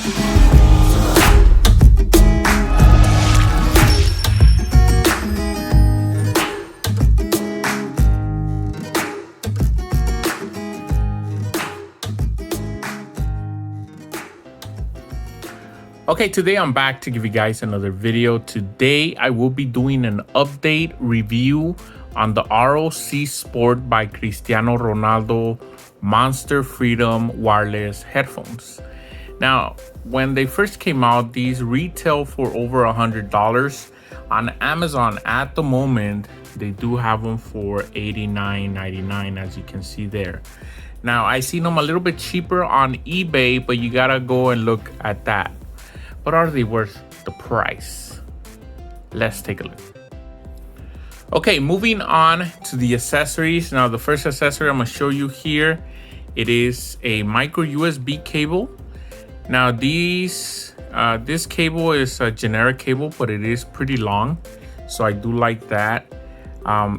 Okay, today I'm back to give you guys another video. Today I will be doing an update review on the ROC Sport by Cristiano Ronaldo Monster Freedom wireless headphones. Now, when they first came out, these retail for over $100. On Amazon at the moment, they do have them for $89.99, as you can see there. Now, I seen them a little bit cheaper on eBay, but you gotta go and look at that. But are they worth the price? Let's take a look. Okay, moving on to the accessories. Now, the first accessory I'm gonna show you here, it is a micro USB cable. Now, this cable is a generic cable, but it is pretty long, so I do like that.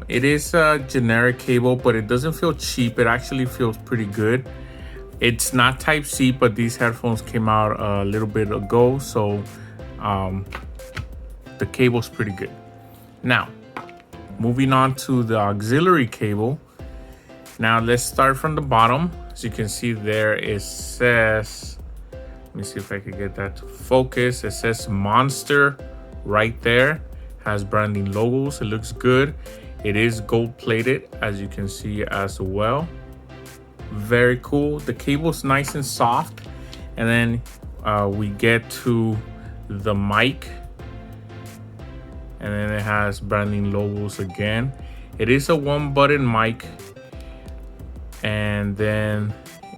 It is a generic cable, but it doesn't feel cheap. It actually feels pretty good. It's not Type-C, but these headphones came out a little bit ago, so the cable's pretty good. Now, moving on to the auxiliary cable. Now, let's start from the bottom. As you can see there, it says, let me see if I can get that to focus. It says Monster right there. Has branding logos. It looks good. It is gold plated, as you can see as well. Very cool. The cable's nice and soft. And then we get to the mic, and then it has branding logos again. It is a one button mic, and then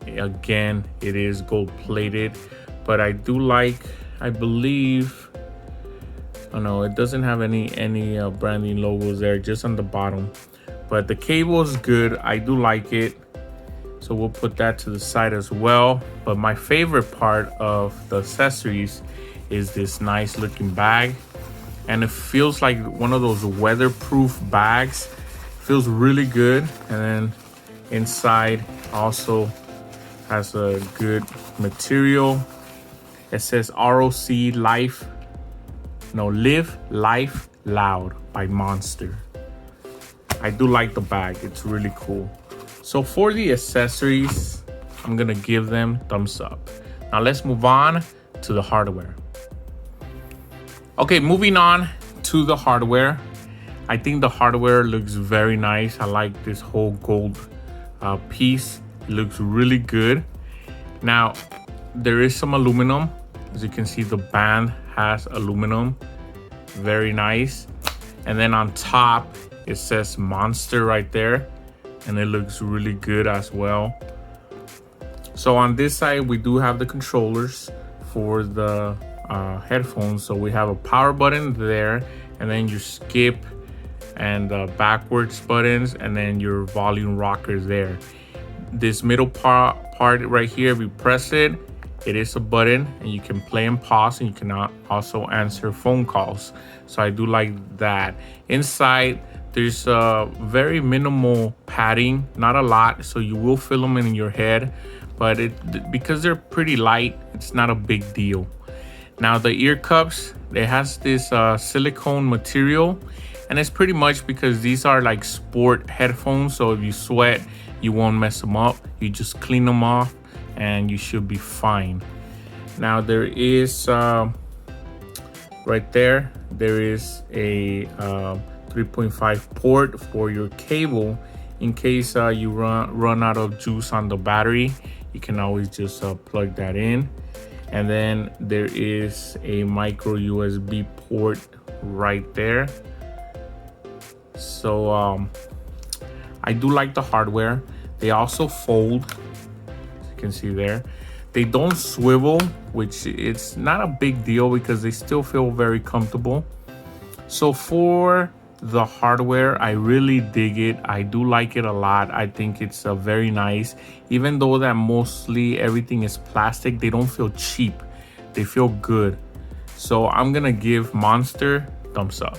again it is gold plated. But I do like, I believe, oh no, it doesn't have any branding logos there, just on the bottom. But the cable is good. I do like it. So we'll put that to the side as well. But my favorite part of the accessories is this nice looking bag. And it feels like one of those weatherproof bags. Feels really good. And then inside also has a good material. It says ROC Live Life Loud by Monster. I do like the bag. It's really cool. So for the accessories, I'm gonna give them thumbs up. Now let's move on to the hardware. Okay, moving on to the hardware. I think the hardware looks very nice. I like this whole gold piece. It looks really good. Now, there is some aluminum. As you can see, the band has aluminum. Very nice. And then on top, it says Monster right there. And it looks really good as well. So on this side, we do have the controllers for the headphones. So we have a power button there, and then your skip and backwards buttons, and then your volume rocker there. This middle part right here, if you press it, it is a button, and you can play and pause, and you can also answer phone calls. So I do like that. Inside, there's a very minimal padding, not a lot, so you will feel them in your head, but because they're pretty light, it's not a big deal. Now the ear cups, it has this silicone material, and it's pretty much because these are like sport headphones, so if you sweat, you won't mess them up. You just clean them off and you should be fine. Now there is right there is a 3.5 port for your cable. In case you run out of juice on the battery, you can always just plug that in. And then there is a micro USB port right there. So I do like the hardware. They also fold, as you can see there. They don't swivel, which it's not a big deal because they still feel very comfortable. So for the hardware, I really dig it. I do like it a lot. I think it's very nice. Even though that mostly everything is plastic, they don't feel cheap. They feel good. So I'm gonna give Monster thumbs up.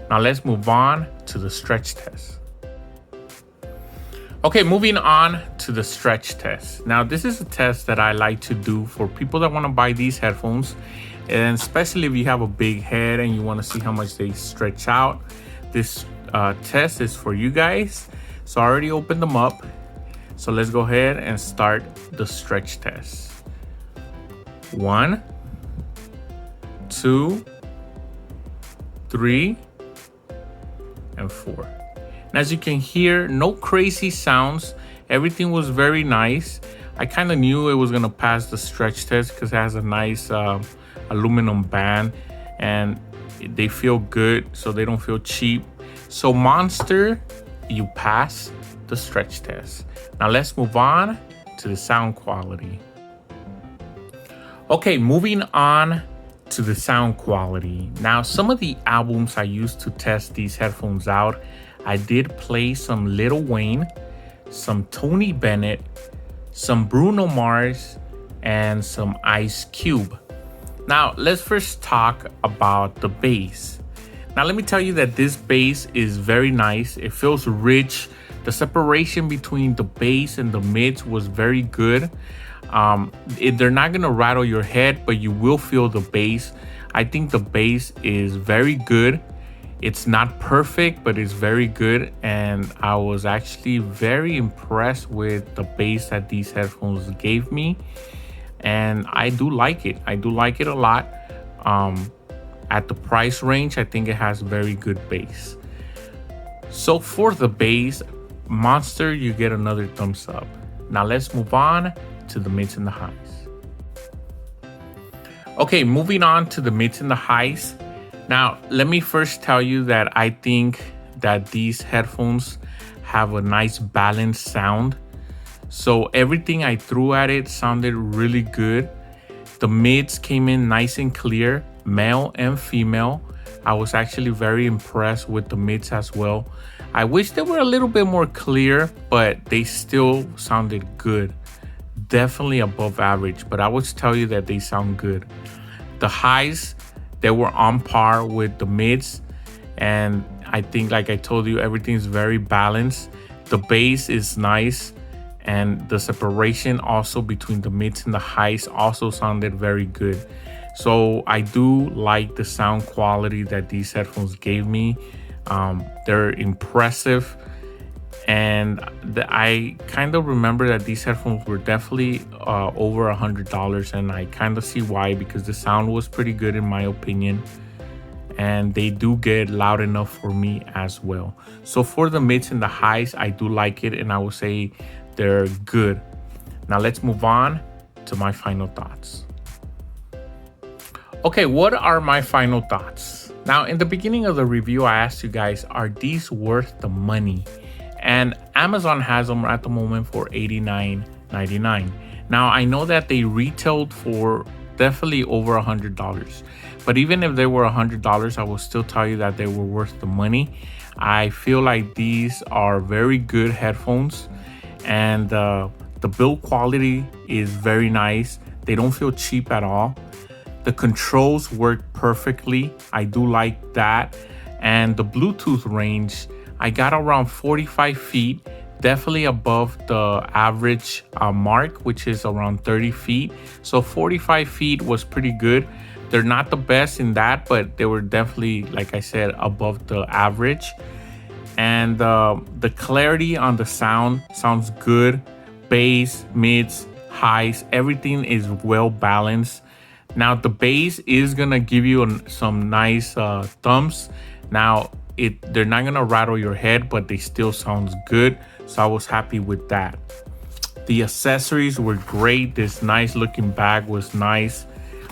Now let's move on to the stretch test. Okay, moving on to the stretch test. Now, this is a test that I like to do for people that want to buy these headphones, and especially if you have a big head and you want to see how much they stretch out. This test is for you guys. So I already opened them up. So let's go ahead and start the stretch test. 1, 2, 3, and 4. And as you can hear, no crazy sounds. Everything was very nice. I kind of knew it was gonna pass the stretch test because it has a nice aluminum band and they feel good, so they don't feel cheap. So Monster, you pass the stretch test. Now let's move on to the sound quality. Okay, moving on to the sound quality. Now, some of the albums I used to test these headphones out, I did play some Lil Wayne, some Tony Bennett, some Bruno Mars, and some Ice Cube. Now, let's first talk about the bass. Now, let me tell you that this bass is very nice. It feels rich. The separation between the bass and the mids was very good. They're not gonna rattle your head, but you will feel the bass. I think the bass is very good. It's not perfect, but it's very good. And I was actually very impressed with the bass that these headphones gave me. And I do like it. I do like it a lot. At the price range, I think it has very good bass. So for the bass, Monster, you get another thumbs up. Now let's move on to the mids and the highs. Okay, moving on to the mids and the highs. Now, let me first tell you that I think that these headphones have a nice balanced sound. So everything I threw at it sounded really good. The mids came in nice and clear, male and female. I was actually very impressed with the mids as well. I wish they were a little bit more clear, but they still sounded good. Definitely above average, but I would tell you that they sound good. The highs, they were on par with the mids, and I think, like I told you, everything's very balanced. The bass is nice, and the separation also between the mids and the highs also sounded very good. So I do like the sound quality that these headphones gave me. They're impressive, and I kind of remember that these headphones were definitely over $100, and I kind of see why, because the sound was pretty good in my opinion, and they do get loud enough for me as well. So for the mids and the highs, I do like it, and I would say they're good. Now let's move on to my final thoughts. Okay, what are my final thoughts? Now, in the beginning of the review, I asked you guys, are these worth the money? And Amazon has them at the moment for $89.99. Now, I know that they retailed for definitely over $100, but even if they were $100, I will still tell you that they were worth the money. I feel like these are very good headphones, and the build quality is very nice. They don't feel cheap at all. The controls work perfectly. I do like that. And the Bluetooth range, I got around 45 feet, definitely above the average mark, which is around 30 feet. So 45 feet was pretty good. They're not the best in that, but they were definitely, like I said, above the average. And the clarity on the sound sounds good. Bass, mids, highs, everything is well balanced. Now the bass is gonna give you some nice thumps. Now they're not gonna rattle your head, but they still sounds good. So I was happy with that. The accessories were great. This nice looking bag was nice.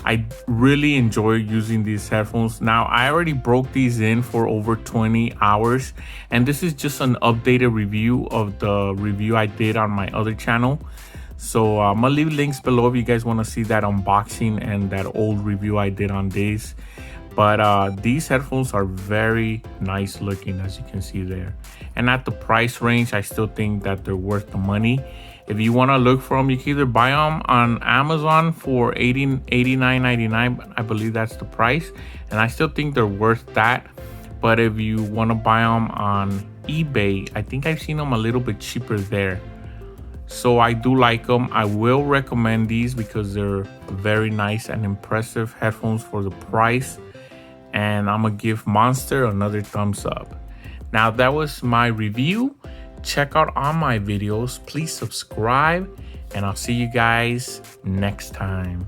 I really enjoy using these headphones. Now I already broke these in for over 20 hours, and this is just an updated review of the review I did on my other channel. So I'm gonna leave links below if you guys want to see that unboxing and that old review I did on these. But these headphones are very nice looking, as you can see there. And at the price range, I still think that they're worth the money. If you want to look for them, you can either buy them on Amazon for $89.99. I believe that's the price, and I still think they're worth that. But if you want to buy them on eBay. I think I've seen them a little bit cheaper there. So I do like them. I will recommend these because they're very nice and impressive headphones for the price. And I'm gonna give Monster another thumbs up. Now that was my review. Check out all my videos. Please subscribe, and I'll see you guys next time.